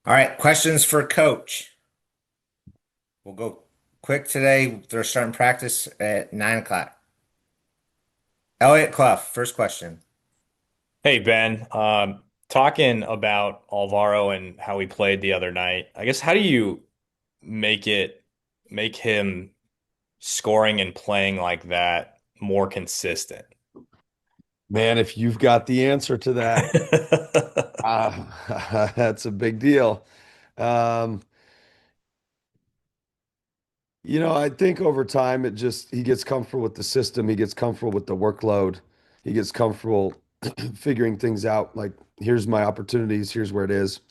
All right, questions for Coach. We'll go quick today. They're starting practice at 9 o'clock. Elliot Clough, first question. Hey Ben, talking about Alvaro and how he played the other night. I guess how do you make it make him scoring and playing like that more consistent? Man, if you've got the answer to that, that's a big deal. Um, I think over time he gets comfortable with the system, he gets comfortable with the workload, he gets comfortable figuring things out. Like, here's my opportunities, here's where it is.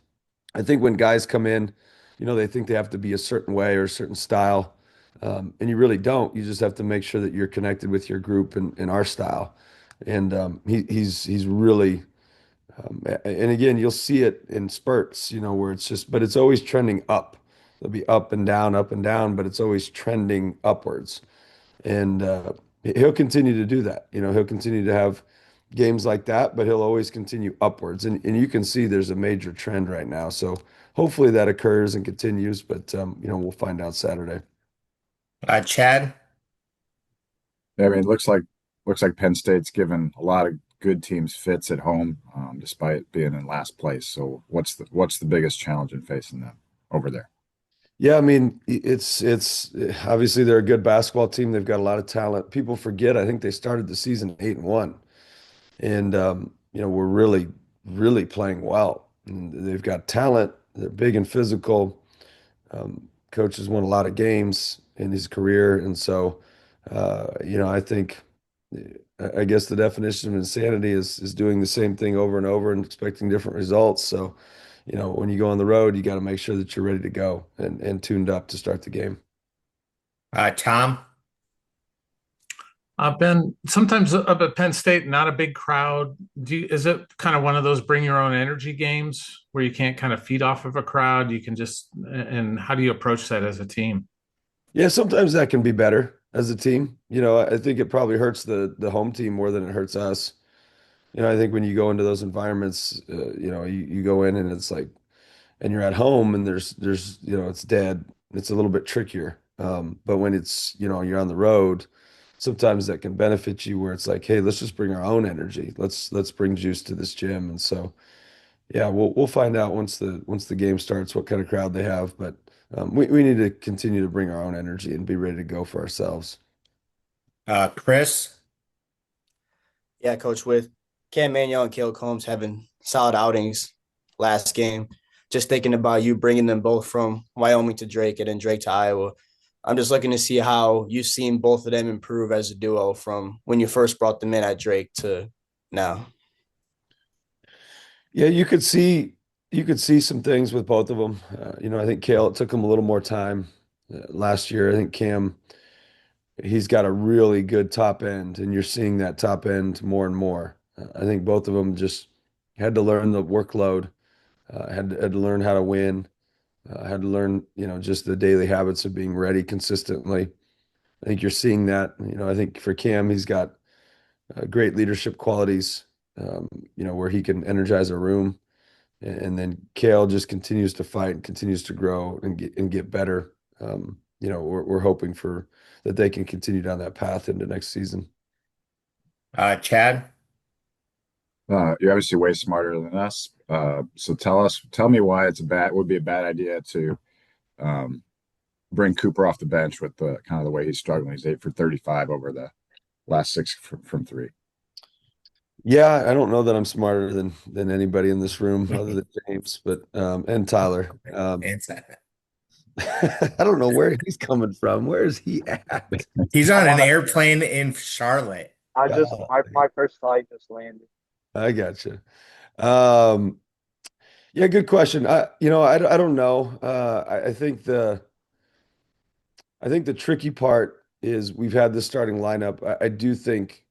I think when guys come in, they think they have to be a certain way or a certain style, and you really don't. You just have to make sure that you're connected with your group and our style. And he's really and again, you'll see it in spurts, where but it's always trending up. It'll be up and down, but it's always trending upwards. And he'll continue to do that. He'll continue to have games like that, but he'll always continue upwards. And you can see there's a major trend right now. So hopefully that occurs and continues, but we'll find out Saturday. Chad. Yeah, I mean, it looks like Penn State's given a lot of good teams fits at home, despite being in last place. So what's the biggest challenge in facing them over there? Yeah, I mean, it's obviously they're a good basketball team. They've got a lot of talent. People forget, I think they started the season 8-1. And we're really, really playing well. And they've got talent. They're big and physical. Coach has won a lot of games in his career, and so I think I guess the definition of insanity is doing the same thing over and over and expecting different results. So, when you go on the road, you got to make sure that you're ready to go and tuned up to start the game. Tom. Ben, sometimes up at Penn State, not a big crowd. Is it kind of one of those bring your own energy games where you can't kind of feed off of a crowd? You can and how do you approach that as a team? Yeah, sometimes that can be better as a team. I think it probably hurts the home team more than it hurts us. I think when you go into those environments, you go in and it's like, and you're at home and it's dead. It's a little bit trickier. But when you're on the road, sometimes that can benefit you where it's like, hey, let's just bring our own energy. Let's bring juice to this gym. And so, yeah, we'll find out once the game starts what kind of crowd they have. But we need to continue to bring our own energy and be ready to go for ourselves. Chris. Yeah, coach, with Cam Manuel and Caleb Combs having solid outings last game, just thinking about you bringing them both from Wyoming to Drake and then Drake to Iowa. I'm just looking to see how you've seen both of them improve as a duo from when you first brought them in at Drake to now. Yeah, you could see some things with both of them. I think Kale, it took him a little more time last year. I think Cam, he's got a really good top end, and you're seeing that top end more and more. I think both of them just had to learn the workload, had to learn how to win, had to learn, just the daily habits of being ready consistently. I think you're seeing that. I think for Cam, he's got great leadership qualities, where he can energize a room. And then Kale just continues to fight and continues to grow and get better. We're hoping for that they can continue down that path into next season. Chad. You're obviously way smarter than us. So tell me why would be a bad idea to um, bring Cooper off the bench with the kind of the way he's struggling. He's 8 for 35 over the last six from three. Yeah, I don't know that I'm smarter than anybody in this room other than James, but and Tyler. I don't know where he's coming from. Where is he at? He's on I'm an on a, airplane in Charlotte. I just Oh, my first flight just landed. I got you. Um, yeah, good question. I don't know. I think the tricky part is we've had this starting lineup. I do think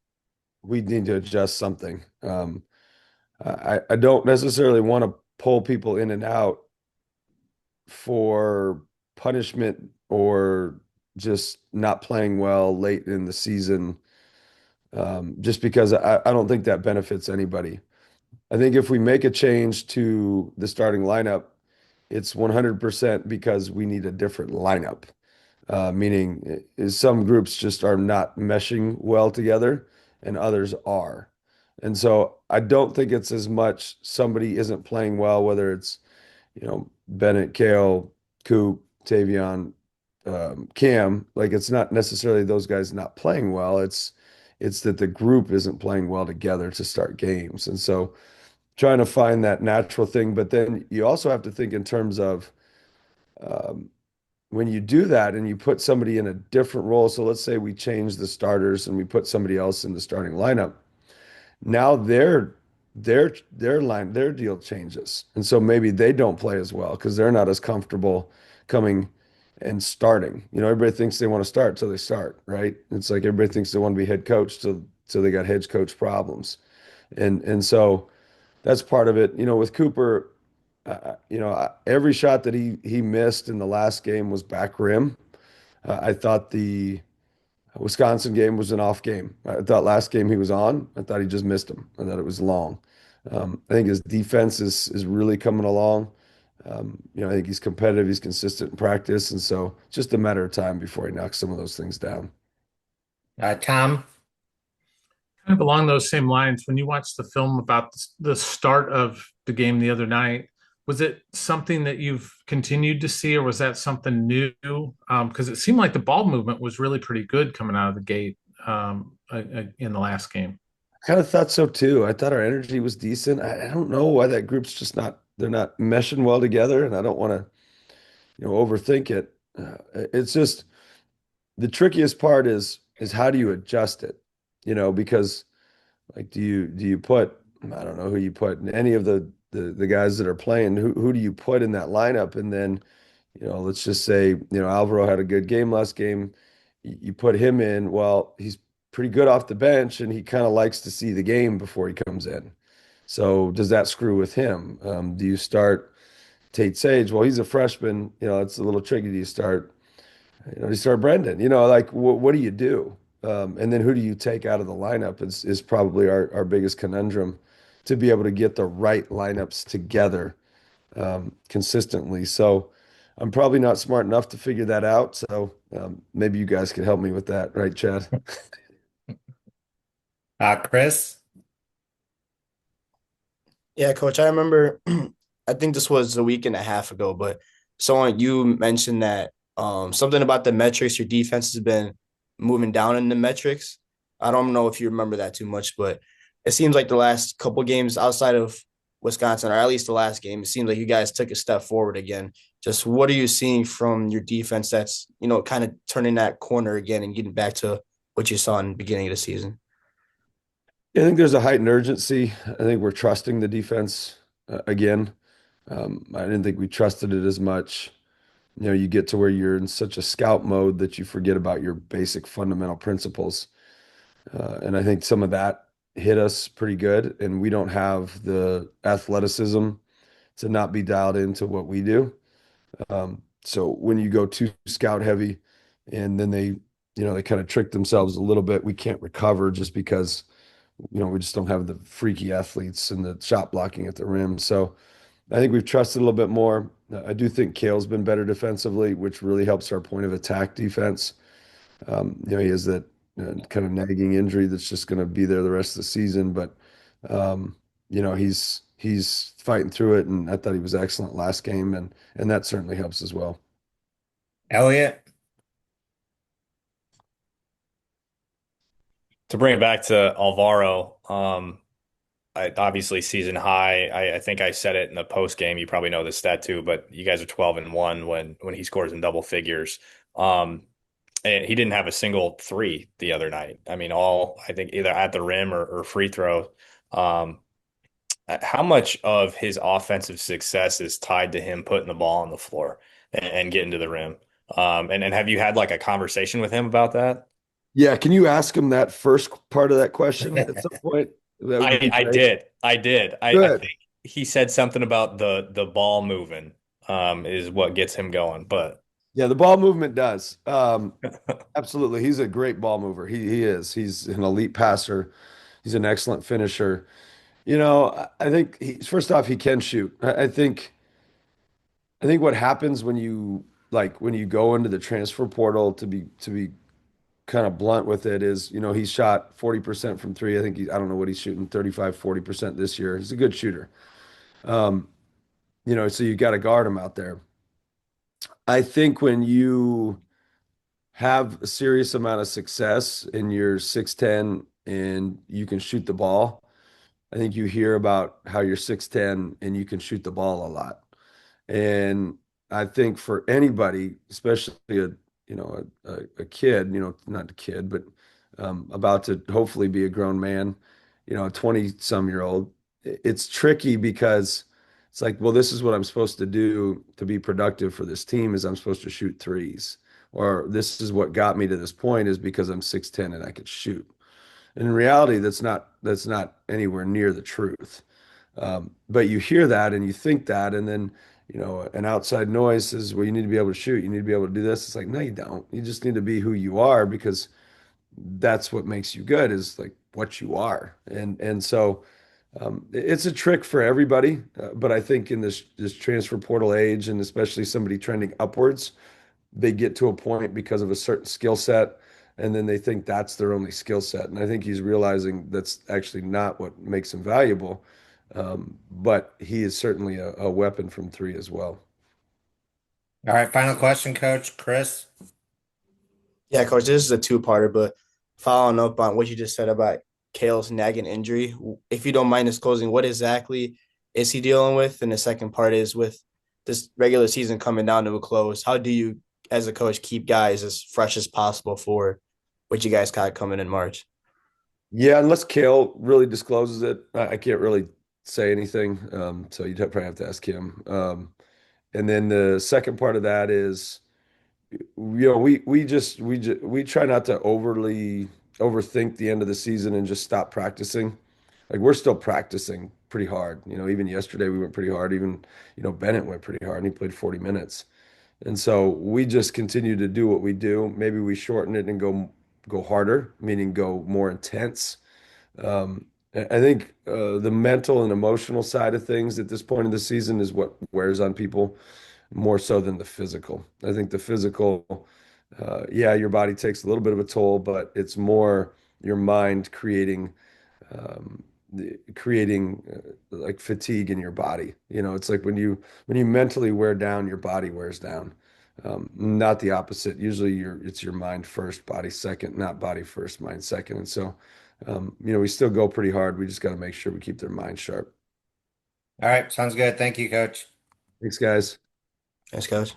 we need to adjust something. I don't necessarily want to pull people in and out for punishment or just not playing well late in the season, just because I don't think that benefits anybody. I think if we make a change to the starting lineup, it's 100% because we need a different lineup. Meaning some groups just are not meshing well together and others are. And so I don't think it's as much somebody isn't playing well, whether it's, Bennett, Kale, Coop, Tavion, Cam, like it's not necessarily those guys not playing well. It's that the group isn't playing well together to start games. And so trying to find that natural thing, but then you also have to think in terms of um, when you do that and you put somebody in a different role. So let's say we change the starters and we put somebody else in the starting lineup. Now their deal changes. And so maybe they don't play as well because they're not as comfortable coming and starting. Everybody thinks they want to start till they start, right? It's like everybody thinks they want to be head coach till they got head coach problems. And so that's part of it. With Cooper, every shot that he missed in the last game was back rim. I thought the Wisconsin game was an off game. I thought last game he was on. I thought he just missed him. I thought it was long. I think his defense is really coming along. I think he's competitive. He's consistent in practice, and so it's just a matter of time before he knocks some of those things down. Tom, Kind of along those same lines, when you watched the film about the start of the game the other night, was it something that you've continued to see, or was that something new? Because it seemed like the ball movement was really pretty good coming out of the gate in the last game. I kind of thought so too. I thought our energy was decent. I don't know why that group's just they're not meshing well together, and I don't want to, overthink it. It's just the trickiest part is how do you adjust it? Because like do you put I don't know who you put in any of the guys that are playing, who do you put in that lineup? And then, let's just say, Alvaro had a good game last game. You put him in, well, he's pretty good off the bench and he kind of likes to see the game before he comes in. So does that screw with him? Do you start Tate Sage? Well, he's a freshman, it's a little tricky. Do you start Brendan? Like what do you do? And then who do you take out of the lineup is probably our biggest conundrum to be able to get the right lineups together consistently. So I'm probably not smart enough to figure that out. So maybe you guys could help me with that, right, Chad? Chris. Yeah, coach, I remember I think this was a week and a half ago, but someone you mentioned that something about the metrics, your defense has been moving down in the metrics. I don't know if you remember that too much, but it seems like the last couple games outside of Wisconsin, or at least the last game, it seems like you guys took a step forward again. Just what are you seeing from your defense that's, kind of turning that corner again and getting back to what you saw in the beginning of the season? I think there's a heightened urgency. I think we're trusting the defense again. I didn't think we trusted it as much. You get to where you're in such a scout mode that you forget about your basic fundamental principles. And I think some of that hit us pretty good. And we don't have the athleticism to not be dialed into what we do. So when you go too scout heavy and then they kind of trick themselves a little bit, we can't recover just because, we just don't have the freaky athletes and the shot blocking at the rim. So I think we've trusted a little bit more. I do think Kale's been better defensively, which really helps our point of attack defense. He has that kind of nagging injury that's just going to be there the rest of the season, but he's fighting through it, and I thought he was excellent last game, and that certainly helps as well. Elliot. To bring it back to Alvaro, obviously season high. I think I said it in the post game. You probably know this stat too, but you guys are 12-1 when he scores in double figures. And he didn't have a single three the other night. I mean, all I think either at the rim or free throw. Um, how much of his offensive success is tied to him putting the ball on the floor and getting to the rim? And have you had like a conversation with him about that? Yeah, can you ask him that first part of that question at some point? That would be I great. did. I did. I Good. think he said something about the ball moving is what gets him going. But Yeah, the ball movement does. Absolutely. He's a great ball mover. He is. He's an elite passer. He's an excellent finisher. I think first off, he can shoot. I think I think what happens when you go into the transfer portal, to be kind of blunt with it, is, he's shot 40% from three. I think I don't know what he's shooting, 35, 40% this year. He's a good shooter. Um, so you got to guard him out there. I think when you have a serious amount of success and you're 6'10" and you can shoot the ball, I think you hear about how you're 6'10" and you can shoot the ball a lot. And I think for anybody, especially a kid, not a kid, but about to hopefully be a grown man, a 20 some year old, it's tricky because it's like, well, this is what I'm supposed to do to be productive for this team, is I'm supposed to shoot threes. Or this is what got me to this point, is because I'm 6'10" and I could shoot. And in reality, that's not anywhere near the truth. But you hear that and you think that, and then, an outside noise says, well, you need to be able to shoot. You need to be able to do this. It's like, no, you don't. You just need to be who you are, because that's what makes you good, is like what you are. And so it's a trick for everybody. But I think in this transfer portal age, and especially somebody trending upwards, they get to a point because of a certain skill set, and then they think that's their only skill set. And I think he's realizing that's actually not what makes him valuable. But he is certainly a weapon from three as well. All right, final question, Coach Chris. Yeah, coach, this is a two-parter, but following up on what you just said about Kale's nagging injury, if you don't mind disclosing, what exactly is he dealing with? And the second part is, with this regular season coming down to a close, how do you, as a coach, keep guys as fresh as possible for what you guys got coming in March? Yeah, unless Kale really discloses it, I can't really say anything. So you'd probably have to ask him. And then the second part of that is, we try not to overly overthink the end of the season and just stop practicing. Like, we're still practicing pretty hard. Even yesterday we went pretty hard. Even, Bennett went pretty hard and he played 40 minutes. And so we just continue to do what we do. Maybe we shorten it and go harder, meaning go more intense. I think the mental and emotional side of things at this point in the season is what wears on people more so than the physical. I think the physical, yeah, your body takes a little bit of a toll, but it's more your mind um, creating like fatigue in your body. It's like when you mentally wear down, your body wears down. Not the opposite. Usually it's your mind first, body second, not body first, mind second. And so, we still go pretty hard. We just got to make sure we keep their mind sharp. All right, sounds good. Thank you, Coach. Thanks, guys. Thanks, coach.